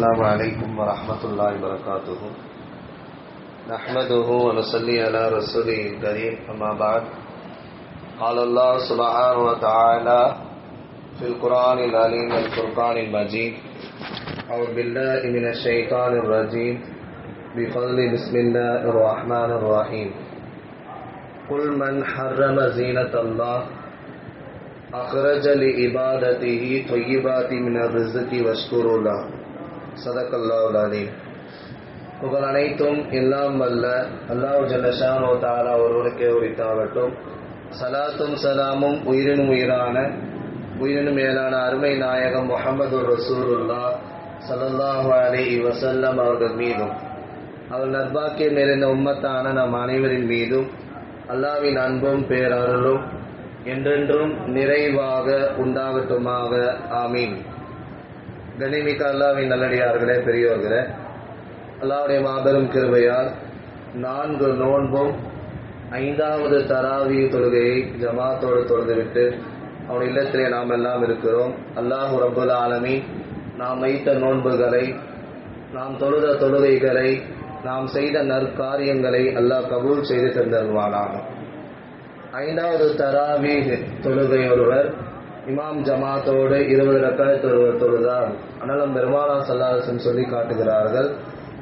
السلام عليكم ورحمة الله وبركاته. نحمده ونصلي على رسوله الكريم. أما بعد، قال الله سبحانه وتعالى في القرآن العليم والفرقان المجيد: أعوذ بالله من الشيطان الرجيم. بفضل بسم الله الرحمن الرحيم. قل من حرم زينة الله أخرج لعبادته طيبات من الرزق واشكروا له. صدق الله العظيم. புகழ் அனைத்தும் எல்லாம் வல்ல அல்லாஹ் ஜல்ல ஷானஹு வ தஆலா ஒருவருக்கே உரித்தாகட்டும். சலாத்தும் சலாமும் உயிரினும் உயிரான உயிரினும் மேலான அருமை நாயகம் முஹம்மது ரசூலுல்லாஹ் ஸல்லல்லாஹு அலைஹி வஸல்லம் அவர்கள் மீதும் அவர் நற்பாக்கியம் நிறைந்த உம்மத்தான நம் அனைவரின் மீதும் அல்லாஹ்வின் அன்பும் பேரருளும் என்றென்றும் நிறைவாக உண்டாகட்டுமாக. ஆமீன். கண்ணியமிக்க அல்லாஹ்வின் நல்லடியார்களே, பெரியோர்களே, அல்லாஹ்வுடைய மாபெரும் கிருபையால் 4 நோன்பும் 5வது தராவி தொழுகையை ஜமாத்தோடு தொழுதுவிட்டு அவன் இல்லத்திலே நாம் எல்லாம் இருக்கிறோம். அல்லாஹ் ரப்புல் ஆலமீன் நாம் வைத்த நோன்புகளை, நாம் தொழுத தொழுகைகளை, நாம் செய்த நற்காரியங்களை அல்லாஹ் கபூல் செய்து தந்தருவானாக. 5வது தராவீஹ் தொழுகை ஒருவர் இமாம் ஜமாத்தோடு 20 ரக்காத் தொழுதார். அனலம் பெருமானா ஸல்லல்லாஹு அலைஹி வஸல்லம் சொல்லி காட்டுகிறார்கள்: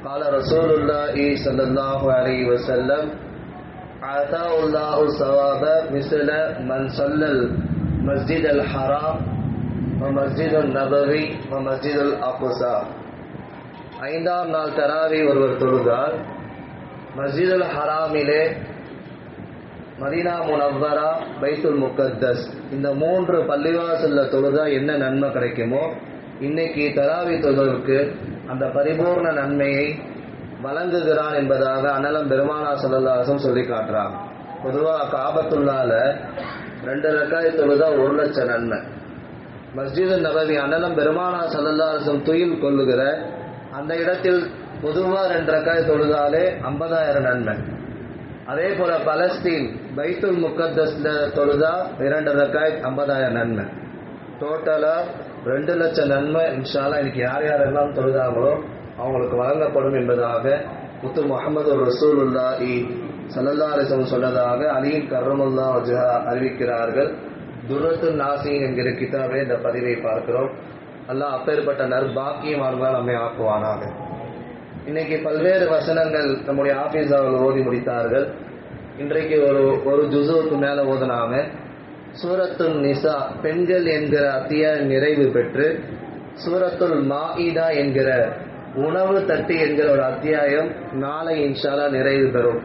قال رسول الله صلى الله عليه وسلم آتاه الله الثواب مثل من صلى المسجد الحرام ومسجد النبوي ومسجد الأقصى. 5ஆம் நாள் தராவி ஒருவர் தொழுதால் மஸ்ஜிதுல் ஹராமிலே, மதீனா முனவ்வரா, பைத்துல் முகத்தஸ், இந்த 3 பள்ளிவாசல்ல தொழுதா என்ன நன்மை கிடைக்குமோ இன்னைக்கு தராவி தொழுவதற்கு அந்த பரிபூர்ண நன்மையை வழங்குகிறான் என்பதாக அனலம் பெருமானா ஸல்லல்லாஹு அலைஹி வஸல்லம் சொல்லி காட்டுறாங்க. பொதுவாக காபத்துல்லால 2 ரக்காத் தொழுதா 1 லட்சம் நன்மை. மஸ்ஜிது நபவி அனலம் பெருமானா ஸல்லல்லாஹு அலைஹி வஸல்லம் துயில் கொள்ளுகிற அந்த இடத்தில் பொதுவாக 2 ரக்காத் தொழுதாலே 50,000 நன்மை. அதே போல பலஸ்தீன் பைத்துல் முகத்தஸ்ல தொழுதா 2 ரக்காத் 50,000 நன்மை. டோட்டலா 2 லட்சம் நன்மை இன்ஷா அல்லாஹ் இன்னைக்கு யார் யாரெல்லாம் தொழுதாங்களோ அவங்களுக்கு வழங்கப்படும் என்பதாக முத்து முஹம்மது ரசூலுல்லாஹி ஸல்லல்லாஹு அலைஹி வஸல்லம் சொன்னதாக அலி கர்ரமல்லாஹு வஜ்ஹா அறிவிக்கிறார்கள். துர்ரத்துன் நாஸீன் என்கிற கிதாபே இந்த பதிவை பார்க்கிறோம். அல்லாஹ் அப்பேற்பட்ட நற்பாக்கியமானவர்களாக நம்மை ஆக்குவானாக. இன்னைக்கு பல்வேறு வசனங்கள் நம்முடைய ஆபீஸ் அவர்கள் ஓதி முடித்தார்கள். இன்றைக்கு ஒரு ஜுஸுக்கு மேல ஓதுனாங்க. சூரத்துல் நிசா பெண்கள் என்கிற அத்தியாயம் நிறைவு பெற்று சூரத்துல் மாஇதா என்கிற உணவு தட்டு என்கிற ஒரு அத்தியாயம் நாளை இன்ஷா அல்லாஹ் நிறைவு பெறும்.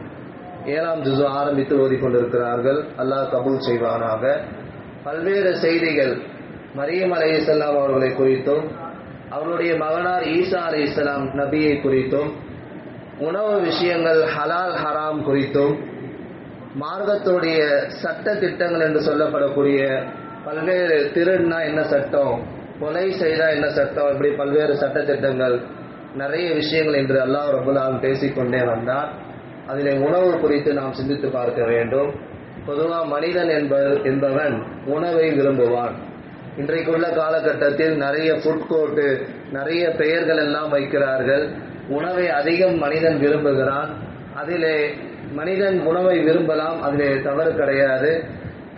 7ஆம் ஜுஸு ஆரம்பித்து ஓதிக்கொண்டிருக்கிறார்கள். அல்லாஹ் கபூல் செய்வானாக. பல்வேறு செய்திகள் மரியம் அலைஹிஸ்ஸலாம் அவர்களை குறித்தும் அவருடைய மகனார் ஈசா அலைஹிஸ்ஸலாம் நபியை குறித்தும் உணவு விஷயங்கள் ஹலால் ஹராம் குறித்தும் மார்க்கத்துடைய சட்ட திட்டங்கள் என்று சொல்லப்படக்கூடிய பல்வேறு திருடுனா என்ன சட்டம், கொலை செய்தா என்ன சட்டம், இப்படி பல்வேறு சட்ட திட்டங்கள் நிறைய விஷயங்கள் என்று அல்லாஹ் ரப்பல் ஆலமீன் பேசிக்கொண்டே வந்தார். அதிலே உணவு குறித்து நாம் சிந்தித்து பார்க்க வேண்டும். பொதுவாக மனிதன் என்பவன் உணவை விரும்புவான். இன்றைக்குள்ள காலகட்டத்தில் நிறைய ஃபுட் கோர்ட்டு, நிறைய பெயர்கள் எல்லாம் வைக்கிறார்கள். உணவை அதிகம் மனிதன் விரும்புகிறான். அதிலே மனிதன் உணவை விரும்பலாம், அதிலே தவறு கிடையாது.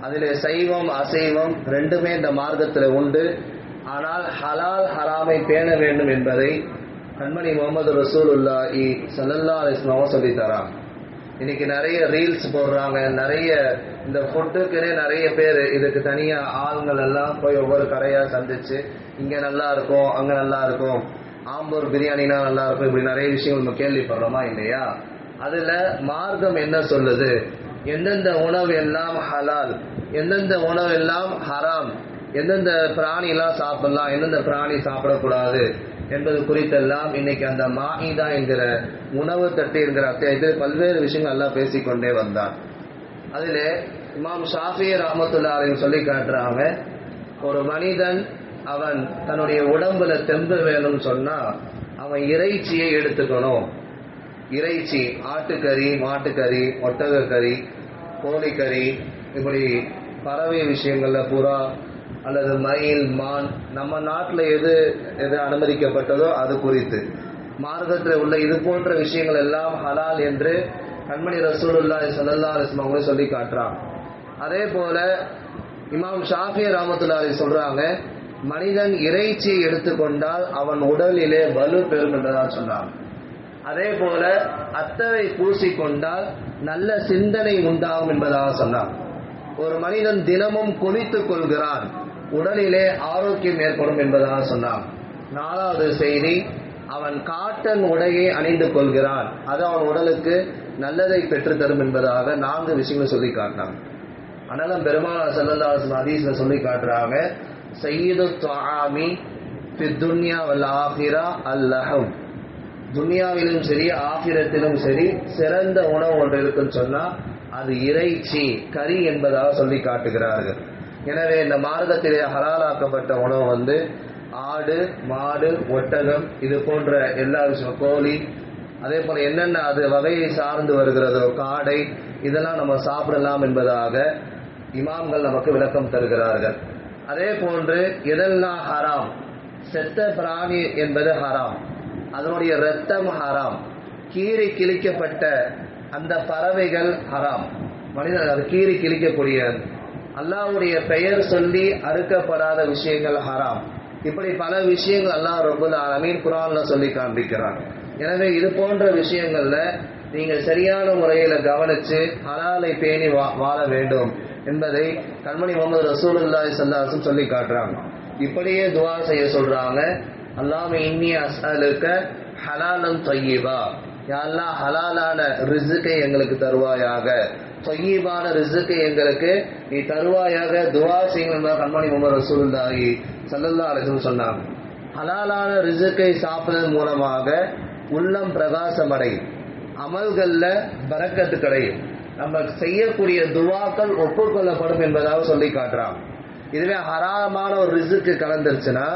அதிலே சைவம் அசைவம் ரெண்டுமே இந்த மார்க்கத்தில் உண்டு. ஆனால் ஹலால் ஹராமை பேண வேண்டும் என்பதை கண்மணி முகமது ரசூலுல்லாஹி ஸல்லல்லாஹு அலைஹி வஸல்லம் சொல்லி தரான். இன்னைக்கு நிறைய ரீல்ஸ் போடுறாங்க. நிறைய இந்த ஃபுட்டுக்குன்னே நிறைய பேர், இதுக்கு தனியா ஆளுங்கள் எல்லாம் போய் ஒவ்வொரு கடையா சந்திச்சு இங்க நல்லா இருக்கும், அங்க நல்லா இருக்கும், ஆம்பூர் பிரியாணினா நல்லா இருக்கும், இப்படி நிறைய விஷயங்கள் நம்ம கேள்விப்படுறோமா இல்லையா? அதுல மார்க்கம் என்ன சொல்லுது, எந்தெந்த உணவு எல்லாம் ஹலால், எந்தெந்த உணவு எல்லாம் ஹராம், எந்தெந்த பிராணி எல்லாம் சாப்பிடலாம், எந்தெந்த பிராணி சாப்பிடக்கூடாது என்பது குறித்தெல்லாம் இன்னைக்கு அந்த மாஇதா என்கிற உணவு தட்டு என்கிற அத்தியாயத்தில் பல்வேறு விஷயங்கள் எல்லாம் பேசிக்கொண்டே வந்தார். அதிலே இமாம் ஷாஃபி ரஹ்மத்துல்லாஹி அலைஹி சொல்லி காட்டுறாங்க, ஒரு மனிதன் அவன் தன்னுடைய உடம்புல தெம்பு வேணும்னு சொன்னா அவன் இறைச்சியை எடுத்துக்கணும். இறைச்சி, ஆட்டுக்கறி, மாட்டுக்கறி, ஒட்டகக்கறி, கோழிக்கறி, இப்படி பறவை விஷயங்கள்ல புறா, அல்லது மயில், மான், நம்ம நாட்டில் எது எது அனுமதிக்கப்பட்டதோ அது குறித்து மார்க்கத்தில் உள்ள இது போன்ற விஷயங்கள் எல்லாம் ஹலால் என்று கண்மணி ரசூலுல்லாஹி ஸல்லல்லாஹு அலைஹி வஸல்லம் அவங்க சொல்லி காட்டுறாங்க. அதே போல இமாம் ஷாஃபி ரஹ்மத்துல்லாஹி அலைஹி சொல்றாங்க, மனிதன் இறைச்சியை எடுத்துக்கொண்டால் அவன் உடலிலே வலு பெறும் என்றதாக சொன்னாங்க. அதே போல அத்தரை பூசிக்கொண்டால் நல்ல சிந்தனை உண்டாகும் என்பதாக சொன்னார். ஒரு மனிதன் தினமும் குளித்துக் கொள்கிறான், உடலிலே ஆரோக்கியம் ஏற்படும் என்பதாக சொன்னார். 4வது செய்தி, அவன் காட்டன் உடையை அணிந்து கொள்கிறான், அது அவன் உடலுக்கு நல்லதை பெற்றுத்தரும் என்பதாக 4 விஷயங்களை சொல்லி காட்டினாங்க. ஆனாலும் பெருமானார் ஸல்லல்லாஹு அலைஹி வஸல்லம் ஹதீஸ்ல சொல்லி காட்டுறாங்க, சய்யிது துஆமி ஃபி துன்யா வல் ஆகிரா அல்-லஹம். துன்யாவிலும் சரி ஆகிரத்திலும் சரி சிறந்த உணவு ஒன்று இருக்குன்னு சொன்னா அது இறைச்சி, கறி என்பதாக சொல்லி காட்டுகிறார்கள். எனவே இந்த மார்க்கத்திலே ஹலாலாக்கப்பட்ட உணவு ஆடு, மாடு, ஒட்டகம், இது போன்ற எல்லா விஷயம், கோழி, அதே போல என்னென்ன அது வகையை சார்ந்து வருகிறதோ, காடை, இதெல்லாம் நம்ம சாப்பிடலாம் என்பதாக இமாம்கள் நமக்கு விளக்கம் தருகிறார்கள். அதே போன்று எதெல்லாம் ஹராம், செத்த பிராணி என்பது ஹராம், அதனுடைய இரத்தம் ஹராம், கீறி கிழிக்கப்பட்ட அந்த பறவைகள் ஹராம், மனிதன் அது கீறி கிழிக்கக்கூடிய அல்லாஹ்வுடைய பெயர் சொல்லி அறுக்கப்படாத விஷயங்கள் ஹராம். இப்படி பல விஷயங்கள் அல்லாஹ் ரப்பல் ஆலமீன் குர்ஆன்ல சொல்லி காண்பிக்கிறான். எனவே இது போன்ற விஷயங்கள்ல நீங்கள் சரியான முறையில கவனிச்சு ஹலாலை பேணி வாழ வேண்டும் என்பதை கண்மணி முஹம்மது ரசூலுல்லாஹி ஸல்லல்லாஹு அலைஹி வஸல்லம் சொல்லி காட்டுறாங்க. இப்படியே துஆ செய்ய சொல்றாங்க, அல்லாஹும்ம இன்னி அஸ்அலுக ஹலாலன் தய்யிபா, யா அல்லாஹ் ஹலாலான ரிஸ்கை எங்களுக்கு தருவாயாக, தய்யிபான ரிஸ்கை எங்களுக்கு நீ தருவாயாக துஆ செய்யுங்கள் கண்மணி முஹம்மது ரசூலுல்லாஹி ஸல்லல்லாஹு அலைஹி வஸல்லம் சொன்னாங்க. ஹலாலான ரிஸ்கை சாப்பிடுவதன் மூலமாக உள்ளம் பிரகாசமடையும், அமல்கள்ல பரக்கத்து கிடையும், நம்ம செய்யக்கூடிய துவாக்கள் ஒப்புக்கொள்ளப்படும் என்பதாக சொல்லி காட்டுறாங்க. இதுவே ஹராமான ஒரு ரிஸ்க்கு கலந்துருச்சுன்னா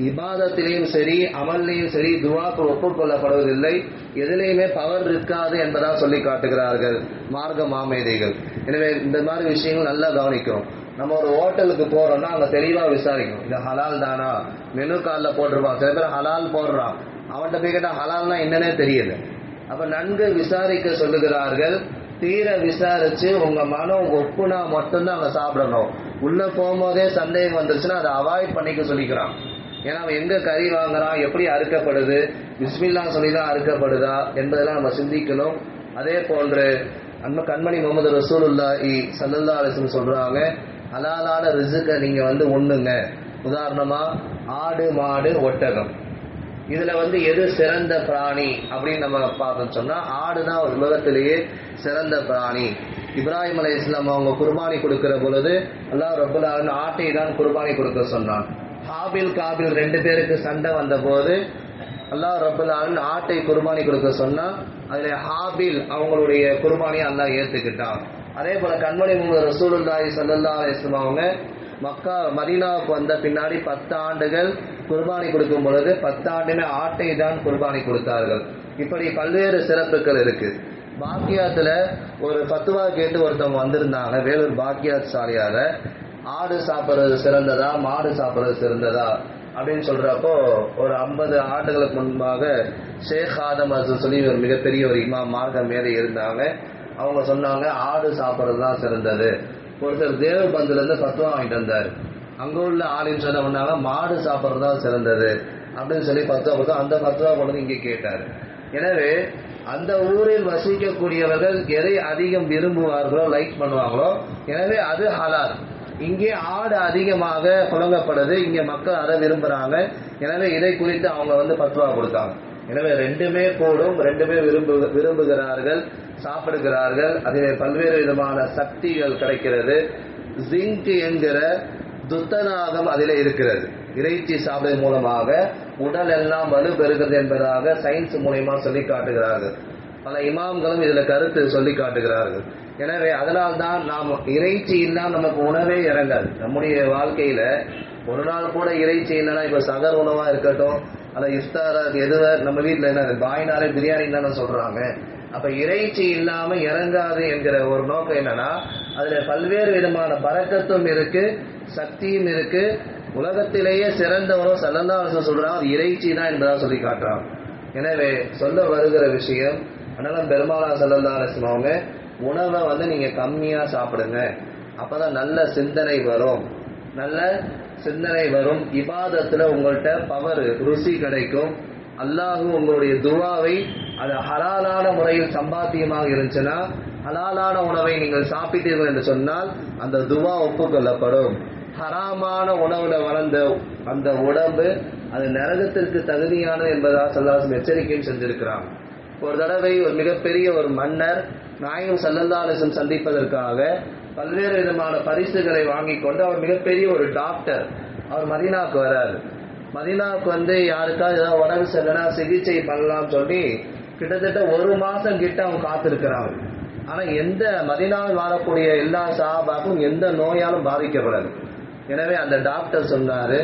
இபாதத்திலையும் சரி அமல்லையும் சரி துவாக்கள் ஒப்புக்கொள்ளப்படுவதில்லை, எதிலையுமே பவர் இருக்காது என்பதாக சொல்லி காட்டுகிறார்கள் மார்க்க மாமேதைகள். எனவே இந்த மாதிரி விஷயங்கள் நல்லா கவனிக்கணும். நம்ம ஒரு ஹோட்டலுக்கு போறோம்னா அங்க தெளிவா விசாரிக்கணும், இது ஹலால் தானா, மெனு கார்டில் போட்டிருப்பான், சில பேர் ஹலால் போடுறான், அவன்கிட்ட போய் கேட்டா ஹலால்னா என்னன்னே தெரியல. அப்ப நன்கு விசாரிக்க சொல்லுகிறார்கள், தீர விசாரிச்சு உங்க மனம் ஒப்புனா மட்டும்தான் அங்க சாப்பிடணும். உள்ள போகும்போதே சந்தேகம் வந்துருச்சுன்னா அதை அவாய்ட் பண்ணிக்க சொல்லிக்கிறான். ஏன்னா அவன் எங்க கறி வாங்குறான், எப்படி அறுக்கப்படுது, பிஸ்மில்லா சொல்லிதான் அறுக்கப்படுதா என்பதெல்லாம் நம்ம சிந்திக்கணும். அதே போன்று கண்மணி முஹம்மது ரசூலுல்லாஹி ஸல்லல்லாஹு அலைஹி வஸல்லம் சொல்றாங்க, ஹலாலான ரிஸ்கை நீங்க உண்ணுங்க. உதாரணமா ஆடு, மாடு, ஒட்டகம், இதுல எது சிறந்த பிராணி அப்படின்னு நம்ம பார்த்தோம் சொன்னா ஆடுதான் உலகத்திலேயே சிறந்த பிராணி. இப்ராஹிம் அலைஹிஸ்ஸலாம் அவங்க குர்பானி கொடுக்கிற பொழுது அல்லாஹ் ரப்பல் ஆலமீன் ஆட்டை தான் குர்பானி கொடுக்க சொன்னான். ஹாபில் காபில் 2 பேருக்கு சண்டை வந்த போது அல்லாஹ் ரப்பல் ஆலமீன் ஆட்டை குர்பானி கொடுக்க சொன்னா அதுல ஹாபில் அவங்களுடைய குர்பானியை அல்லாஹ் ஏத்துக்கிட்டான். அதே போல கண்மணி முஹம்மது ரசூலுல்லாஹி ஸல்லல்லாஹு அலைஹி வஸல்லம் அவங்க மக்கா மதீனாவுக்கு வந்த பின்னாடி 10 ஆண்டுகள் குர்பானி கொடுக்கும் பொழுது 10 ஆண்டுமே ஆட்டை தான் குர்பானி கொடுத்தார்கள். இப்படி பல்வேறு சிறப்புகள் இருக்கு. பாக்கியாத்துல ஒரு ஃபத்வா கேட்டு ஒருத்தவங்க வந்திருந்தாங்க வேலூர் பாக்கியாத் சாலையால, ஆடு சாப்பிட்றது சிறந்ததா மாடு சாப்பிட்றது சிறந்ததா அப்படின்னு சொல்றப்போ ஒரு 50 ஆண்டுகளுக்கு முன்பாக ஷேக் ஆதம் சொல்லி ஒரு மிகப்பெரிய ஒரு இமாம் மார்க்க மேலே இருந்தாங்க. அவங்க சொன்னாங்க ஆடு சாப்பிட்றது தான் சிறந்தது. ஒருத்தர் தேவபந்துல இருந்து ஃபத்வா வாங்கிட்டு வந்தார். அங்க உள்ள ஆலிம் சொன்ன பண்ணாங்க மாடு சாப்பிட்றது தான் சிறந்தது அப்படின்னு சொல்லி ஃபத்வா கொடுத்தா அந்த ஃபத்வா கொண்டு இங்கே கேட்டார். எனவே அந்த ஊரில் வசிக்கக்கூடியவர்கள் எதை அதிகம் விரும்புவார்களோ லைக் பண்ணுவாங்களோ எனவே அது ஹலால். இங்கே ஆடு அதிகமாக புழங்கப்படுது, இங்க மக்கள் அதை விரும்புறாங்க, எனவே இதை குறித்து அவங்க ஃபத்வா கொடுத்தாங்க. எனவே 2மே கூடும், 2மே விரும்புகிறார்கள், சாப்பிடுகிறார்கள். அதிலே பல்வேறு விதமான சக்திகள் கிடைக்கிறது. ஜிங்க் என்கிற துத்தநாகம் அதிலே இருக்கிறது. இறைச்சி சாப்பிடுவதன் மூலமாக உடல் எல்லாம் வலு பெறுகிறது என்பதாக சயின்ஸ் மூலமா சொல்லி காட்டுகிறார்கள். பல இமாம்களும் இதுல கருத்து சொல்லி காட்டுகிறார்கள். எனவே அதனால்தான் நாம் இறைச்சி இல்லாமல் நமக்கு உணவே இறங்காது. நம்முடைய வாழ்க்கையில ஒரு நாள் கூட இறைச்சி இல்லைன்னா இப்ப சகர் உணவா இருக்கட்டும் அல்ல இஃப்தாரா எதுவ நம்ம வீட்டுல என்ன பாய்னாலே பிரியாணி தானே சொல்றாங்க. அப்ப இறைச்சி இல்லாம இறங்காது என்கிற ஒரு நோக்கம் என்னன்னா அதுல பல்வேறு விதமான பரக்கத்தும் இருக்கு, சக்தியும் இருக்கு. உலகத்திலேயே சிறந்தவரும் ஸல்லல்லாஹு அலைஹி வஸல்லம் சொல்றாங்க இறைச்சி தான் என்பதாக சொல்லி காட்டுறாங்க. எனவே சொல்ல வருகிற விஷயம், அதனால பெருமானார் ஸல்லல்லாஹு அலைஹி வஸல்லம் அவங்க உணவை நீங்க கம்மியா சாப்பிடுங்க, அப்பதான் நல்ல சிந்தனை வரும், நல்ல சிந்தனை வரும். இபாதத்துல உங்கள்கிட்ட பவர் ருசி கிடைக்கும். அல்லாஹ் உங்களுடைய துவாவை அது ஹலாலான முறையில் சம்பாத்தியமாக இருந்துச்சுன்னா, ஹலாலான உணவை நீங்கள் சாப்பிட்டீர்கள் என்று சொன்னால் அந்த துவா ஒப்புக்கொள்ளப்படும். ஹராமான உணவுல வளர்ந்த அந்த உடம்பு அது நரகத்திற்கு தகுதியானது என்பதாக ஸல்லல்லாஹு எச்சரிக்கையும் செஞ்சிருக்கிறாங்க. ஒரு தடவை ஒரு மிகப்பெரிய ஒரு மன்னர் நாயகம் ஸல்லல்லாஹு அலைஹி வஸல்லம் சந்திப்பதற்காக பல்வேறு விதமான பரிசுகளை வாங்கி கொண்டு அவர் மிகப்பெரிய ஒரு டாக்டர், அவர் மதீனாவுக்கு வர்றாரு. மதீனாவுக்கு யாருக்காவது ஏதாவது உடம்பு சரியில்லைன்னா சிகிச்சை பண்ணலாம் சொல்லி கிட்டத்தட்ட 1 மாசம் கிட்ட அவங்க காத்திருக்கிறாங்க. ஆனா எந்த மதீனாவில் வாழக்கூடிய எல்லா சஹாபாக்கும் எந்த நோயாலும் பாதிக்கப்படாது. எனவே அந்த டாக்டர் சொன்னாரு,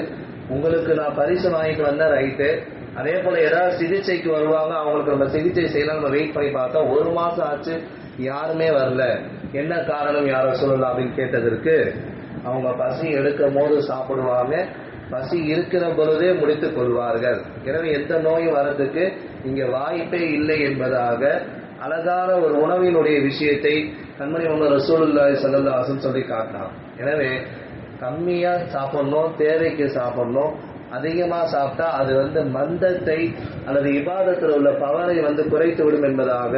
உங்களுக்கு நான் பரிசு வாங்கிட்டு வந்த ரைட்டு, அதே போல ஏதாவது சிகிச்சைக்கு வருவாங்க, அவங்களுக்கு நம்ம சிகிச்சை செய்யலாம், நம்ம வெயிட் பண்ணி பார்த்தோம், 1 மாசம் ஆச்சு யாருமே வரல, என்ன காரணம் யார சொல்லலாம் அப்படின்னு கேட்டதற்கு, அவங்க பசி எடுக்கும் போது சாப்பிடுவாங்க, பசி இருக்கிற பொழுதே முடித்துக் கொள்வார்கள். எனவே எந்த நோயும் வர்றதுக்கு இங்க வாய்ப்பே இல்லை என்பதாக அழகான ஒரு உணவினுடைய விஷயத்தை கண்மணி முஹம்மது ரசூலுல்லாஹி ஸல்லல்லாஹு அலைஹி வஸல்லம் சொல்லி காட்டினார். எனவே கம்மியா சாப்பிடணும், தேவைக்கு சாப்பிடணும். அதிகமா சாப்பிட்டா அது மந்தத்தை அல்லது இபாதத்தில் உள்ள பவரை குறைத்து விடும் என்பதாக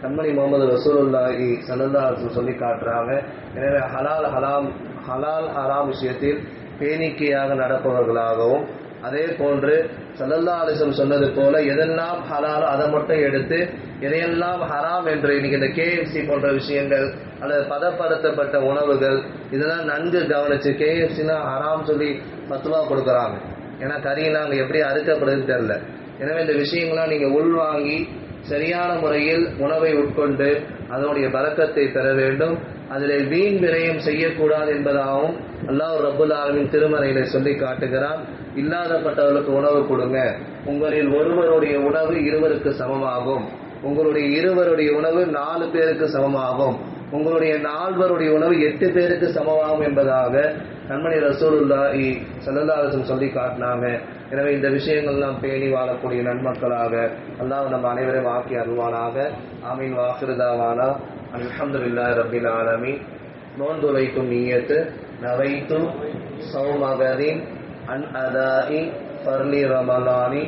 கண்மணி முஹம்மது ரசூலுல்லாஹி ஸல்லல்லாஹு அலைஹி வஸல்லம் சொல்லி காட்டுறாங்க. எனவே ஹலால் ஹராம் விஷயத்தில் பேணிக்கையாக நடப்பவர்களாகவும், அதே போன்று ஸல்லல்லாஹு அலைஹி வஸல்லம் சொன்னது போல எதெல்லாம் ஹலாலோ அதை மட்டும் எடுத்து, எதையெல்லாம் ஹராம் என்று இன்னைக்கு இந்த KFC போன்ற விஷயங்கள் அல்லது பதப்படுத்தப்பட்ட உணவுகள் இதெல்லாம் நன்கு கவனிச்சு, KFCனா ஹராம் சொல்லி ஃபத்வா கொடுக்குறாங்க. ஏன்னா கறியெல்லாம் அங்கே எப்படி அறுக்கப்படுதுன்னு தெரியல. எனவே இந்த விஷயங்கள்லாம் நீங்க உள்வாங்கி சரியான முறையில் உணவை உட்கொண்டு அதனுடைய பரக்கத்தை பெற வேண்டும். அதில் வீண் விரயம் செய்யக்கூடாது என்பதாகவும் அல்லாஹ் ரப்புல் ஆலமீன் திருமறையில சொல்லி காட்டுகிறான். இல்லாதப்பட்டவர்களுக்கு உணவு கொடுங்க, உங்களில் ஒருவருடைய உணவு 2 சமமாகும், உங்களுடைய 2 உணவு 4 பேருக்கு சமமாகும், உங்களுடைய 4 உணவு 8 பேருக்கு சமமாகும் என்பதாக கண்மணி ரசூலுல்லாஹி ஸல்லல்லாஹு அலைஹி வஸல்லம் சொல்லி காட்டினாங்க. எனவே இந்த விஷயங்கள் நாம் பேணி வாழக்கூடிய நன்மக்களாக அல்லாஹ் நம்ம அனைவரையும் ஆக்கி அருள்வானாக. ஆமீன். வாஹிரு தாவானா அல்ஹம்துலில்லாஹி ரப்பில் ஆலமீன். நோன்பு வைக்கும் நியத்து நவைத்து சௌமகதின் அன் அதாஇ ஃபர்லி ரமலானி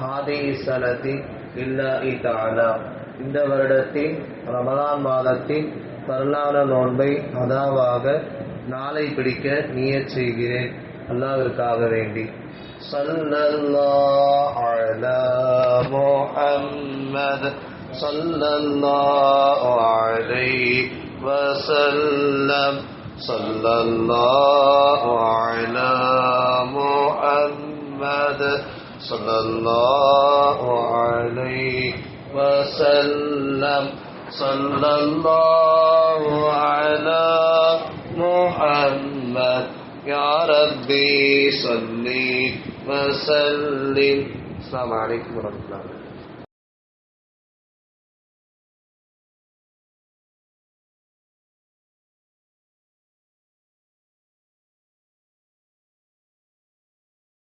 ஹாதி ஸனதி லில்லாஹி தஆலா. இந்த வருடத்தின் ரமலான் மாதத்தின் பரலான நோன்பை அதாவாக நாளை பிடிக்க நியத் செய்கிறேன், அல்லாஹ்விற்காக வேண்டி. ஸல்லல்லாஹு அலா முஹம்மத் ஸல்லல்லாஹு அலைஹி வஸல்லம். ஸல்லல்லாஹு அலா முஹம்மத் ஸல்லல்லாஹு அலைஹி வஸல்லம். ஸல்லல்லாஹு அலா முஹம்மத் யா ரப்பி ஸல்லி வஸல்லிம். அஸ்ஸலாமு அலைக்கும் வரஹ்மத்துல்லாஹி.